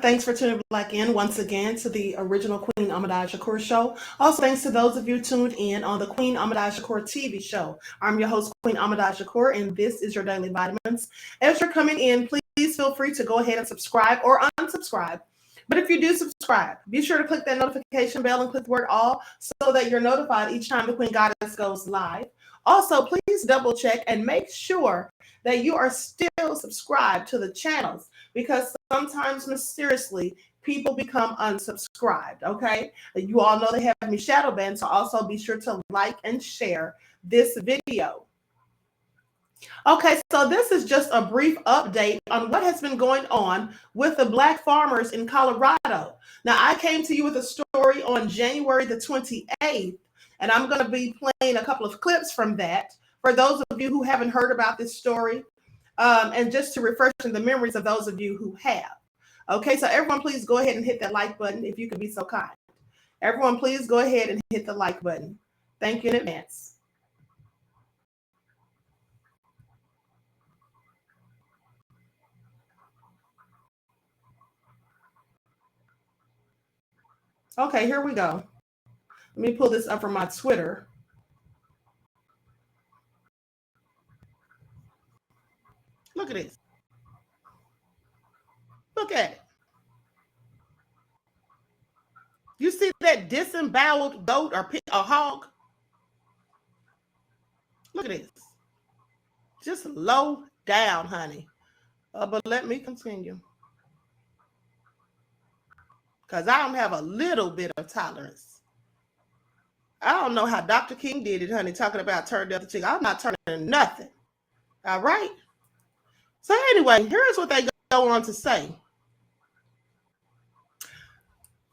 Thanks for tuning back in once again to the original Queen Ahmadiyyah Shakur show. Also, thanks to those of you tuned in on the Queen Ahmadiyyah Shakur TV show. I'm your host, Queen Ahmadiyyah Shakur, and this is your Daily Vitamins. As you're coming in, please feel free to go ahead and subscribe or unsubscribe. But if you do subscribe, be sure to click that notification bell and click the word all so that you're notified each time the Queen Goddess goes live. Also, please double check and make sure that you are still subscribed to the channels, because sometimes mysteriously people become unsubscribed. Okay, you all know they have me shadow banned, so also be sure to like and share this video. Okay, so this is just a brief update on what has been going on with the Black farmers in Colorado. Now, I came to you with a story on January the 28th, and I'm going to be playing a couple of clips from that for those of you who haven't heard about this story, and just to refresh the memories of those of you who have. Okay, so everyone, please go ahead and hit that like button if you could be so kind. Everyone, please go ahead and hit the like button. Thank you in advance. Okay, here we go. Let me pull this up from my Twitter. Look at this. Look at it. You see that disemboweled goat or a hog? Look at this. Just low down, honey. But let me continue, because I don't have a little bit of tolerance. I don't know how Dr. King did it, honey, talking about turn the other cheek. I'm not turning nothing. All right? So anyway, here's what they go on to say.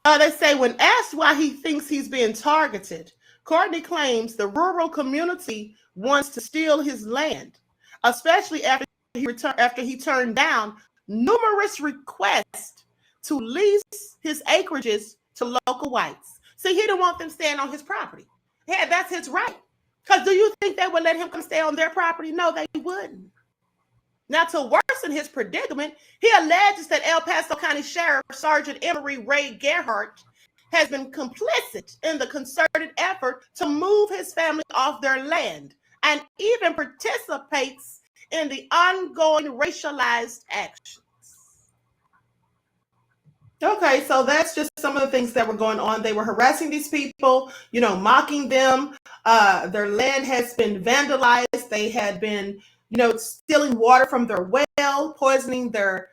They say, when asked why he thinks he's being targeted, Courtney claims the rural community wants to steal his land, especially after he turned down numerous requests to lease his acreages to local whites. See, he didn't want them staying on his property. Yeah, that's his right. Because do you think they would let him come stay on their property? No, they wouldn't. Now, to worsen his predicament, he alleges that El Paso County Sheriff Sergeant Emery Ray Gerhardt has been complicit in the concerted effort to move his family off their land, and even participates in the ongoing racialized actions. Okay, so that's just some of the things that were going on. They were harassing these people, mocking them. Their land has been vandalized. They had been, stealing water from their well, poisoning their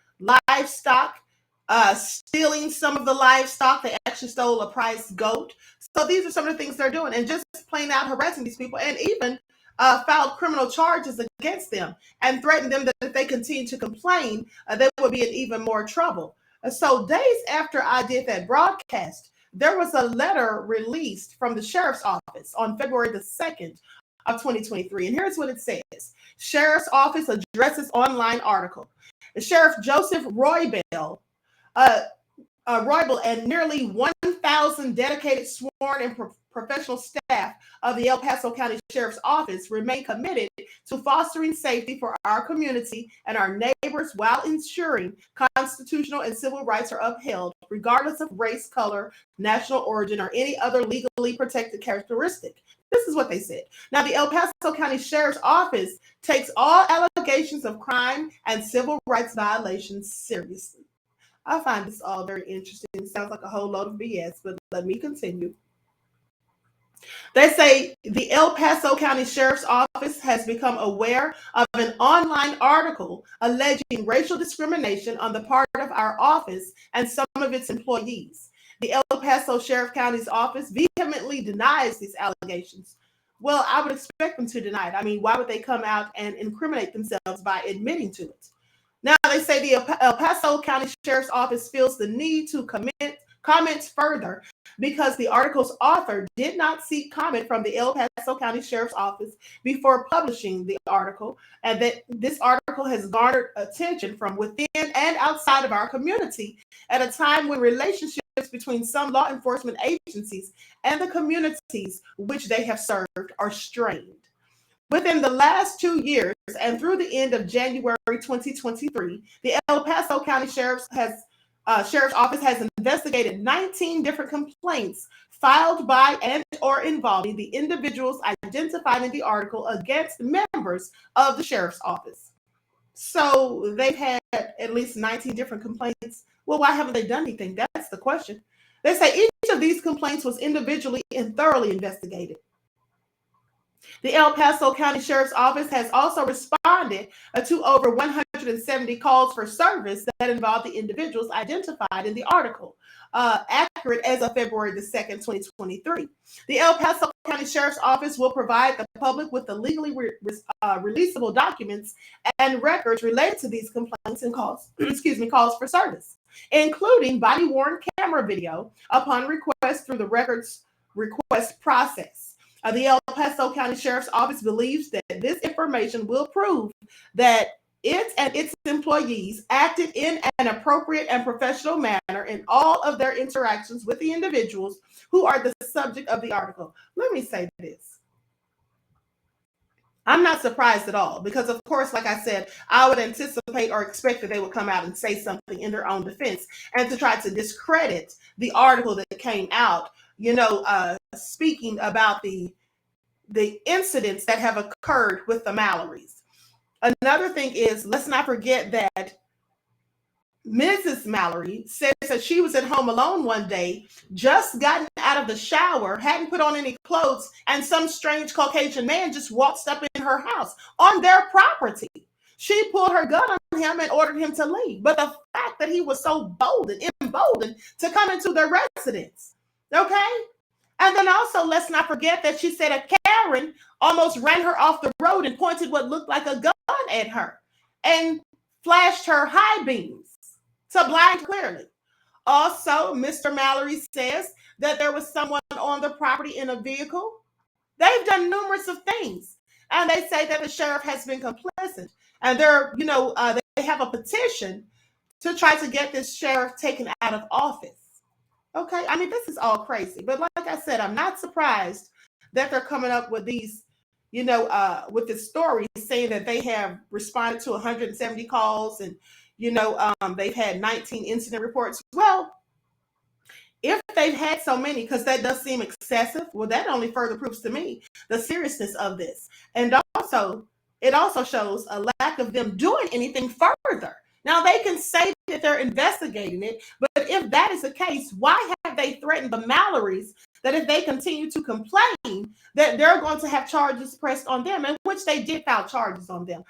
livestock, stealing some of the livestock. They actually stole a prize goat. So these are some of the things they're doing, and just plain out harassing these people, and even filed criminal charges against them and threatened them that if they continue to complain, they would be in even more trouble. So days after I did that broadcast, there was a letter released from the sheriff's office on February the 2nd of 2023. And here's what it says. Sheriff's office addresses online article. Sheriff Joseph Roybal and nearly 1,000 dedicated, sworn, and professional staff of the El Paso County Sheriff's Office remain committed to fostering safety for our community and our neighbors while ensuring constitutional and civil rights are upheld, regardless of race, color, national origin, or any other legally protected characteristic. This is what they said. Now, the El Paso County Sheriff's Office takes all allegations of crime and civil rights violations seriously. I find this all very interesting. It sounds like a whole load of BS, but let me continue. They say the El Paso County Sheriff's Office has become aware of an online article alleging racial discrimination on the part of our office and some of its employees. The El Paso Sheriff County's office vehemently denies these allegations. Well, I would expect them to deny it. I mean, why would they come out and incriminate themselves by admitting to it? Now, they say the El Paso County Sheriff's Office feels the need to comment further because the article's author did not seek comment from the El Paso County Sheriff's Office before publishing the article, and that this article has garnered attention from within and outside of our community at a time when relationships between some law enforcement agencies and the communities which they have served are strained. Within the last 2 years and through the end of January 2023, the El Paso County Sheriff's has Sheriff's Office has investigated 19 different complaints filed by and or involving the individuals identified in the article against members of the Sheriff's Office. So they've had at least 19 different complaints. Well, why haven't they done anything? That's the question. They say each of these complaints was individually and thoroughly investigated. The El Paso County Sheriff's Office has also responded to over 170 calls for service that involve the individuals identified in the article, accurate as of February the 2nd, 2023. The El Paso County Sheriff's Office will provide the public with the legally releasable documents and records related to these complaints and calls, calls for service, including body-worn camera video upon request through the records request process. The El Paso County Sheriff's Office believes that this information will prove that it and its employees acted in an appropriate and professional manner in all of their interactions with the individuals who are the subject of the article. Let me say this. I'm not surprised at all because, of course, like I said, I would anticipate or expect that they would come out and say something in their own defense and to try to discredit the article that came out, speaking about the incidents that have occurred with the Mallorys. Another thing is, let's not forget that Mrs. Mallory says that she was at home alone one day, just gotten out of the shower, hadn't put on any clothes, and some strange Caucasian man just waltzed up in her house on their property. She pulled her gun on him and ordered him to leave. But the fact that he was so bold and emboldened to come into their residence, okay? And then also, let's not forget that she said a Karen almost ran her off the road and pointed what looked like a gun at her and flashed her high beams to blind clearly. Also, Mr. Mallory says that there was someone on the property in a vehicle. They've done numerous of things. And they say that the sheriff has been complicit. And they have a petition to try to get this sheriff taken out of office. Okay, I mean, this is all crazy. But like I said, I'm not surprised that they're coming up with these, with this story saying that they have responded to 170 calls and, they've had 19 incident reports. Well, if they've had so many, because that does seem excessive, well, that only further proves to me the seriousness of this. And also, it also shows a lack of them doing anything further. Now, they can say that they're investigating it, but if that is the case, why have they threatened the Mallorys that if they continue to complain, that they're going to have charges pressed on them, in which they did file charges on them?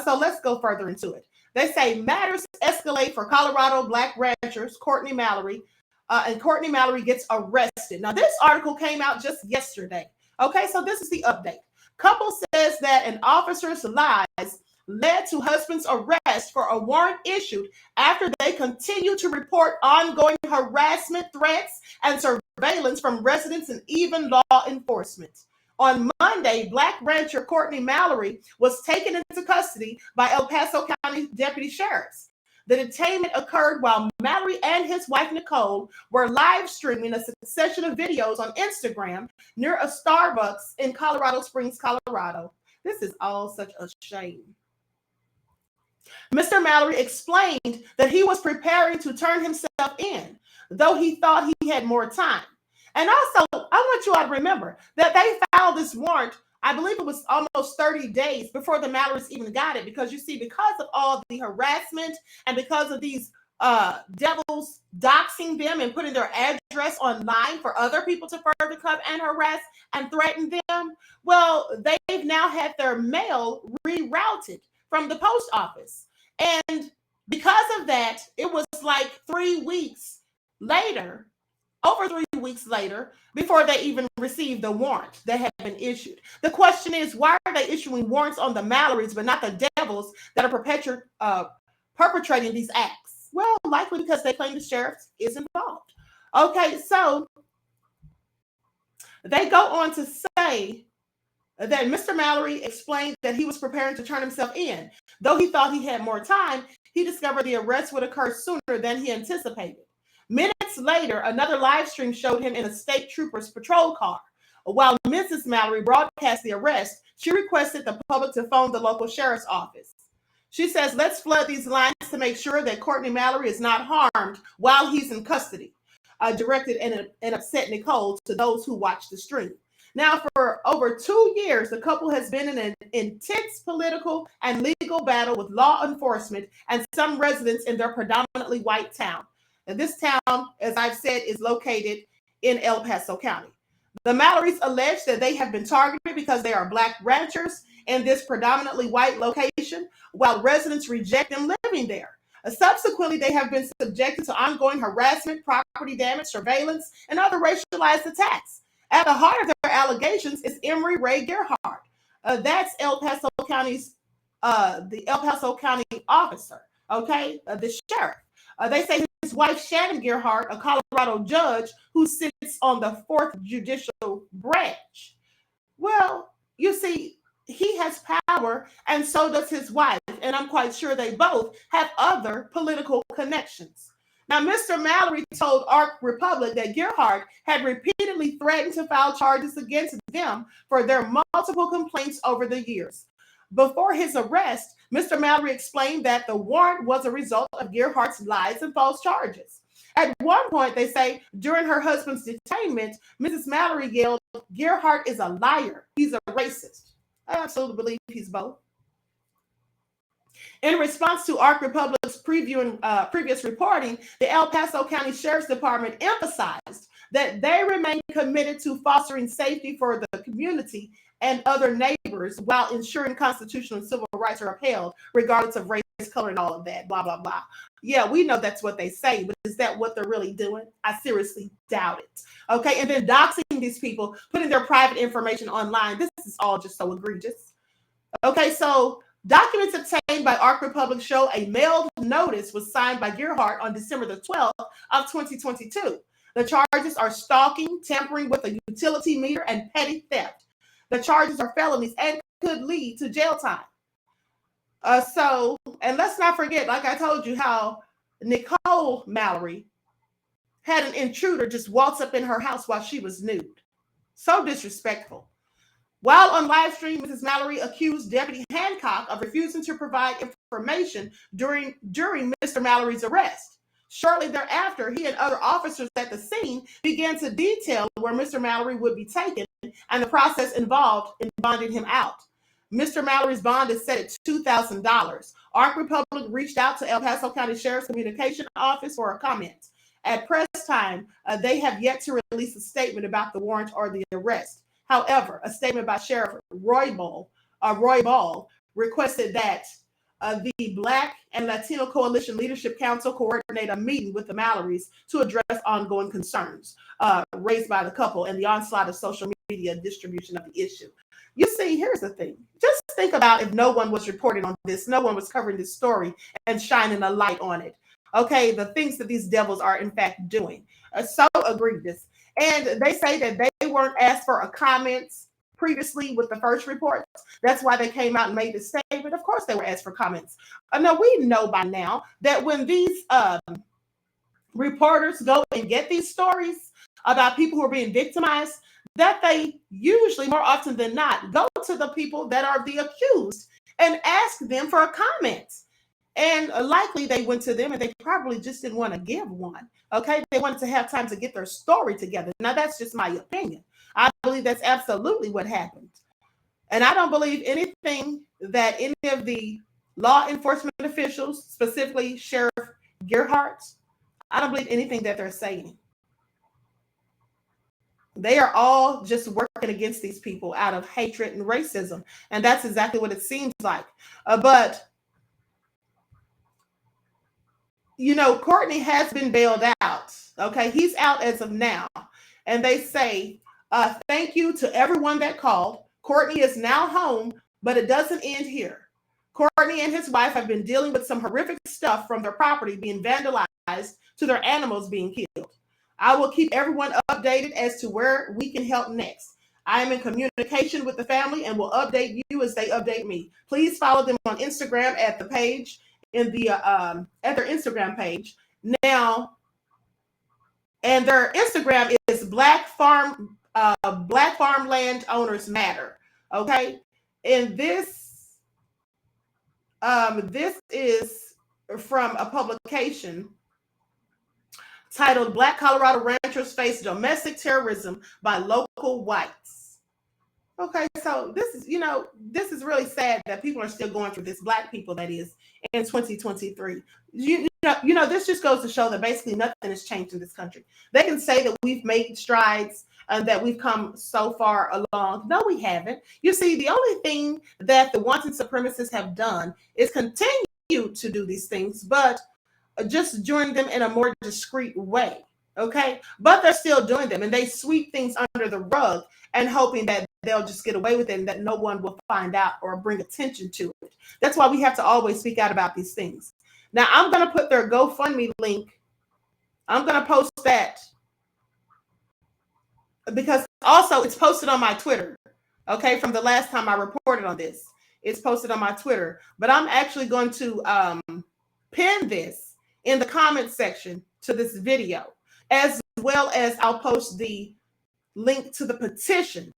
So let's go further into it. They say matters escalate for Colorado Black ranchers Courtney Mallery, and Courtney Mallery gets arrested. Now, this article came out just yesterday. Okay, so this is the update. Couple says that an officer's lies led to husband's arrest for a warrant issued after they continue to report ongoing harassment, threats, and surveillance from residents and even law enforcement. On Monday, Black rancher Courtney Mallery was taken into custody by El Paso County deputy sheriffs. The detainment occurred while Mallory and his wife, Nicole, were live streaming a succession of videos on Instagram near a Starbucks in Colorado Springs, Colorado. This is all such a shame. Mr. Mallory explained that he was preparing to turn himself in, though he thought he had more time. And also, I want you all to remember that they filed this warrant, I believe it was almost 30 days before the Mallorys even got it, because you see, because of all the harassment and because of these devils doxing them and putting their address online for other people to further come and harass and threaten them, well, they've now had their mail rerouted from the post office. And because of that, it was like 3 weeks later, over 3 weeks later, before they even received the warrant that had been issued. The question is, why are they issuing warrants on the Mallorys, but not the devils that are perpetrating these acts? Well, likely because they claim the sheriff is involved. Okay, so they go on to say that Mr. Mallory explained that he was preparing to turn himself in. Though he thought he had more time, he discovered the arrest would occur sooner than he anticipated. Minutes later, another live stream showed him in a state trooper's patrol car. While Mrs. Mallory broadcast the arrest, she requested the public to phone the local sheriff's office. She says, let's flood these lines to make sure that Courtney Mallery is not harmed while he's in custody, directed and upset Nicole to those who watch the stream. Now, for over 2 years, the couple has been in an intense political and legal battle with law enforcement and some residents in their predominantly white town. And this town, as I've said, is located in El Paso County. The Mallorys allege that they have been targeted because they are Black ranchers in this predominantly white location, while residents reject them living there. Subsequently, they have been subjected to ongoing harassment, property damage, surveillance, and other racialized attacks. At the heart of their allegations is Emory Ray Gerhardt. That's El Paso County's, the El Paso County officer, okay, the sheriff. They say his wife, Shannon Gerhardt, a Colorado judge who sits on the 4th Judicial Branch. Well, you see, he has power, and so does his wife, and I'm quite sure they both have other political connections. Now, Mr. Mallory told Arc Republic that Gerhardt had repeatedly threatened to file charges against them for their multiple complaints over the years. Before his arrest, Mr. Mallory explained that the warrant was a result of Gerhardt's lies and false charges. At one point, they say, during her husband's detainment, Mrs. Mallory yelled, "Gerhardt is a liar. He's a racist." I absolutely believe he's both. In response to Arc Republic's previous reporting, the El Paso County Sheriff's Department emphasized that they remain committed to fostering safety for the community and other neighbors while ensuring constitutional and civil rights are upheld, regardless of race, color, and all of that, blah, blah, blah. Yeah, we know that's what they say, but is that what they're really doing? I seriously doubt it. Okay, and then doxing these people, putting their private information online, this is all just so egregious. Okay, so documents obtained by Arc Republic show a mailed notice was signed by Gerhardt on December the 12th of 2022. The charges are stalking, tampering with a utility meter, and petty theft. The charges are felonies and could lead to jail time. And let's not forget, like I told you, how Nicole Mallory had an intruder just waltz up in her house while she was nude. So disrespectful. While on live stream, Mrs. Mallory accused Deputy Hancock of refusing to provide information during Mr. Mallory's arrest. Shortly thereafter, he and other officers at the scene began to detail where Mr. Mallory would be taken and the process involved in bonding him out. Mr. Mallory's bond is set at $2,000. Arc Republic reached out to El Paso County Sheriff's Communication Office for a comment. At press time, they have yet to release a statement about the warrant or the arrest. However, a statement by Sheriff Roy Ball requested that the Black and Latino Coalition Leadership Council coordinate a meeting with the Mallorys to address ongoing concerns raised by the couple and the onslaught of social media distribution of the issue. You see, here's the thing. Just think about if no one was reporting on this, no one was covering this story and shining a light on it. Okay, the things that these devils are in fact doing are so egregious. And they say that they weren't asked for a comments previously with the first report. That's why they came out and made this statement. Of course, they were asked for comments. Now, we know by now that when these reporters go and get these stories about people who are being victimized, that they usually, more often than not, go to the people that are the accused and ask them for a comment. And likely they went to them and they probably just didn't want to give one. Okay, they wanted to have time to get their story together. Now, that's just my opinion. I believe that's absolutely what happened. And I don't believe anything that any of the law enforcement officials, specifically Sheriff Gerhardt, I don't believe anything that they're saying. They are all just working against these people out of hatred and racism. And that's exactly what it seems like. But you know, Courtney has been bailed out. Okay, he's out as of now. And they say, thank you to everyone that called. Courtney is now home, but it doesn't end here. Courtney and his wife have been dealing with some horrific stuff, from their property being vandalized to their animals being killed. I will keep everyone updated as to where we can help next. I am in communication with the family and will update you as they update me. Please follow them on Instagram at the page in the at their Instagram page now, and their Instagram is Black Farmland Owners Matter. Okay, and this This is from a publication titled Black Colorado Ranchers Face Domestic Terrorism by Local Whites. Okay, so this is really sad that people are still going through this, Black people, that is, in 2023. This just goes to show that basically nothing has changed in this country. They can say that we've made strides and that we've come so far along. No, we haven't. You see, the only thing that the wanton supremacists have done is continue to do these things, but just doing them in a more discreet way. Okay, but they're still doing them, and they sweep things under the rug and hoping that they'll just get away with it and that no one will find out or bring attention to it. That's why we have to always speak out about these things. Now, I'm going to put their GoFundMe link. I'm going to post that because also it's posted on my Twitter. Okay, from the last time I reported on this, it's posted on my Twitter. But I'm actually going to pin this in the comment section to this video, as well as I'll post the link to the petition.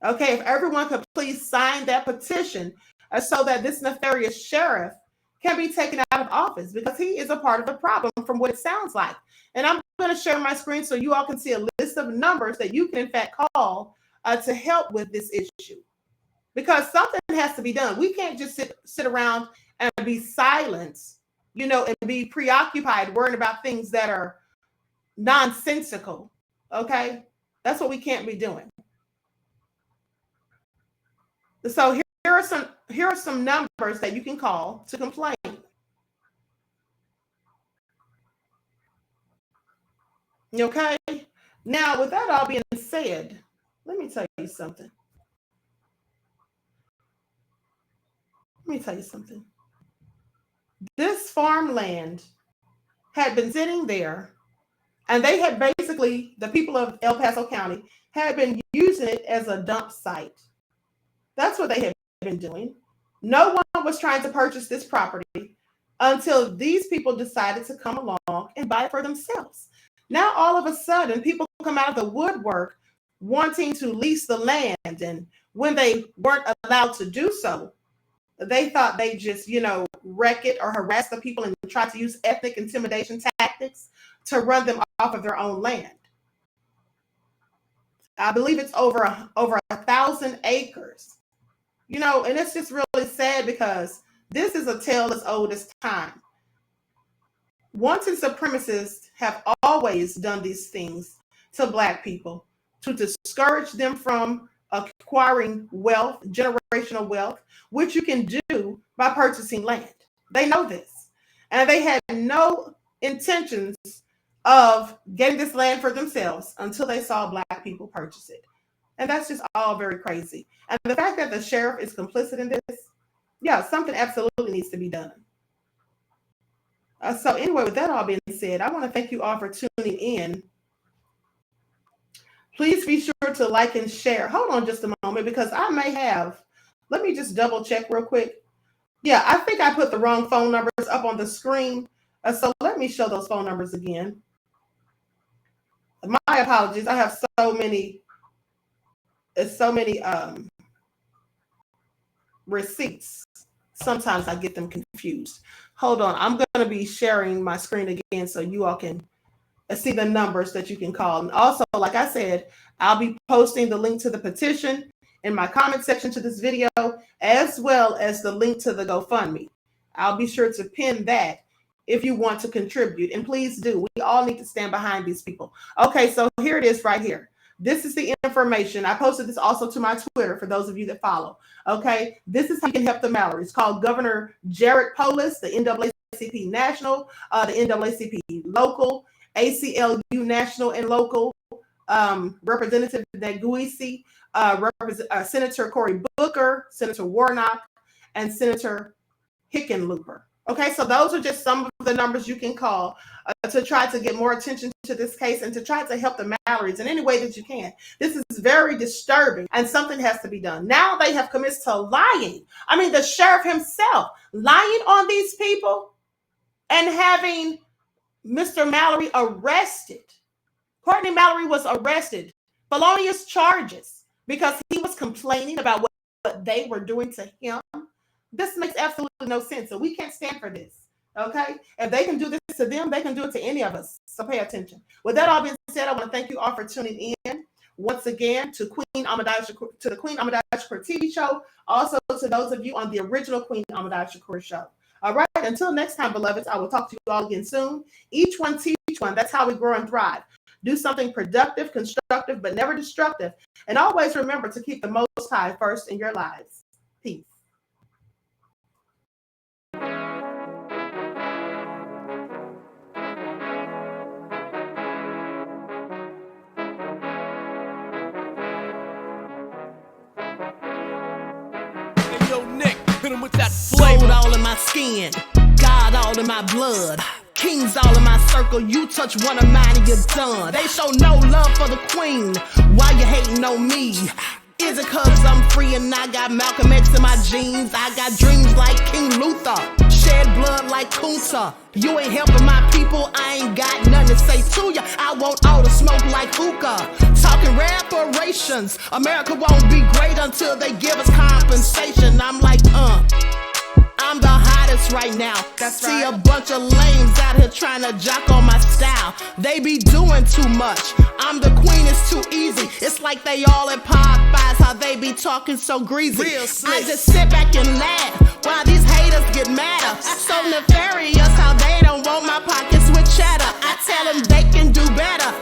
Okay, if everyone could please sign that petition so that this nefarious sheriff can be taken out of office, because he is a part of the problem from what it sounds like. And I'm going to share my screen so you all can see a list of numbers that you can in fact call to help with this issue, because something has to be done. We can't just sit around and be silent, and be preoccupied worrying about things that are nonsensical. Okay, that's what we can't be doing. So here are some numbers that you can call to complain. Okay. Now, with that all being said, let me tell you something. This farmland had been sitting there, and they had basically, the people of El Paso County had been using it as a dump site. That's what they had been doing. No one was trying to purchase this property until these people decided to come along and buy it for themselves. Now, all of a sudden, people come out of the woodwork wanting to lease the land. And when they weren't allowed to do so, they thought they just, wreck it or harass the people and try to use ethnic intimidation tactics to run them off of their own land. I believe it's over 1,000 acres. And it's just really sad because this is a tale as old as time. Wanton supremacists have always done these things to Black people to discourage them from acquiring wealth, generational wealth, which you can do by purchasing land. They know this. And they had no intentions of getting this land for themselves until they saw Black people purchase it. And that's just all very crazy. And the fact that the sheriff is complicit in this, yeah, something absolutely needs to be done. So anyway, with that all being said, I want to thank you all for tuning in. Please be sure to like and share. Hold on just a moment, because I may have, let me just double check real quick. Yeah, I think I put the wrong phone numbers up on the screen. So let me show those phone numbers again. My apologies. I have so many receipts. Sometimes I get them confused. Hold on. I'm going to be sharing my screen again so you all can see the numbers that you can call. And also, like I said, I'll be posting the link to the petition in my comment section to this video, as well as the link to the GoFundMe. I'll be sure to pin that if you want to contribute. And please do. We all need to stand behind these people. Okay, so here it is right here. This is the information. I posted this also to my Twitter for those of you that follow. Okay, this is how you can help the Mallory. It's called Governor Jared Polis, the NAACP National, the NAACP Local, ACLU National and Local, Representative Neguisi, Senator Cory Booker, Senator Warnock, and Senator Hickenlooper. Okay, so those are just some of the numbers you can call to try to get more attention to this case and to try to help the Mallorys in any way that you can. This is very disturbing, and something has to be done. Now they have committed to lying. I mean, the sheriff himself lying on these people and having Mr. Mallory arrested. Courtney Mallery was arrested, felonious charges, because he was complaining about what they were doing to him. This makes absolutely no sense. So we can't stand for this. Okay? If they can do this to them, they can do it to any of us. So pay attention. With that all being said, I want to thank you all for tuning in once again to the Queen Ahmadiyyah Shakur TV show. Also to those of you on the original Queen Ahmadiyyah Shakur show. All right. Until next time, beloveds, I will talk to you all again soon. Each one teach one. That's how we grow and thrive. Do something productive, constructive, but never destructive. And always remember to keep the Most High first in your lives. Peace. With that flavor all in my skin, God all in my blood, kings all in my circle. You touch one of mine and you're done. They show no love for the queen. Why you hating on me? Is it cause I'm free and I got Malcolm X in my jeans? I got dreams like King Luther, shed blood like Kunta. You ain't helping my people, I ain't got nothing to say to ya. I want all the smoke like hookah. Talking reparations, America won't be great until they give us compensation. I'm like, I'm the hottest right now. That's See right. a bunch of lames out here trying to jock on my style. They be doing too much. I'm the queen, it's too easy. It's like they all in Popeyes, how they be talking so greasy. Real slick. I just sit back and laugh while these haters get madder. So nefarious how they don't want my pockets with cheddar. I tell them they can do better.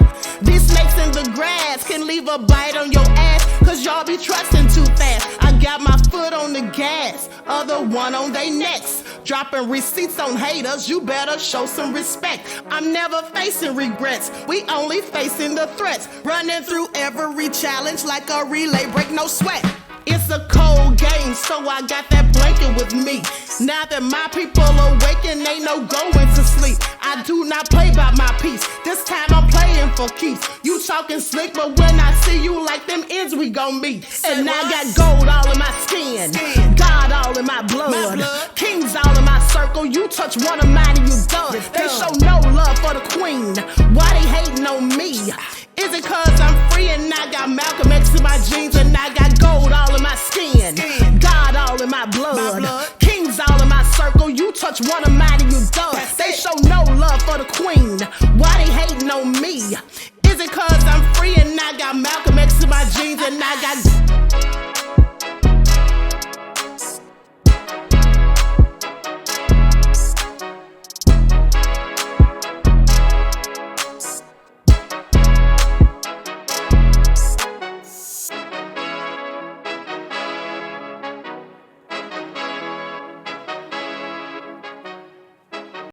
These snakes in the grass can leave a bite on your ass, cause y'all be trusting too fast. I got my foot on the gas, other one on they necks. Dropping receipts on haters, you better show some respect. I'm never facing regrets, we only facing the threats. Running through every challenge like a relay, break no sweat. It's a cold game, so I got that blanket with me. Now that my people awaken, ain't no going to sleep. I do not play by my piece, this time I'm playing for keeps. You talking slick, but when I see you like them ends, we gon' meet. And I got gold all in my skin, God all in my blood, kings all in my circle. You touch one of mine and you done. They show no love for the queen. Why they hating on me? Is it cause I'm free and I got Malcolm X in my jeans and I got gold all in my skin, God all in my blood, kings all in my circle. You touch one of mine and you done. They show no love for the queen. Why they hating on me? Is it cause I'm free and I got Malcolm X in my jeans and I got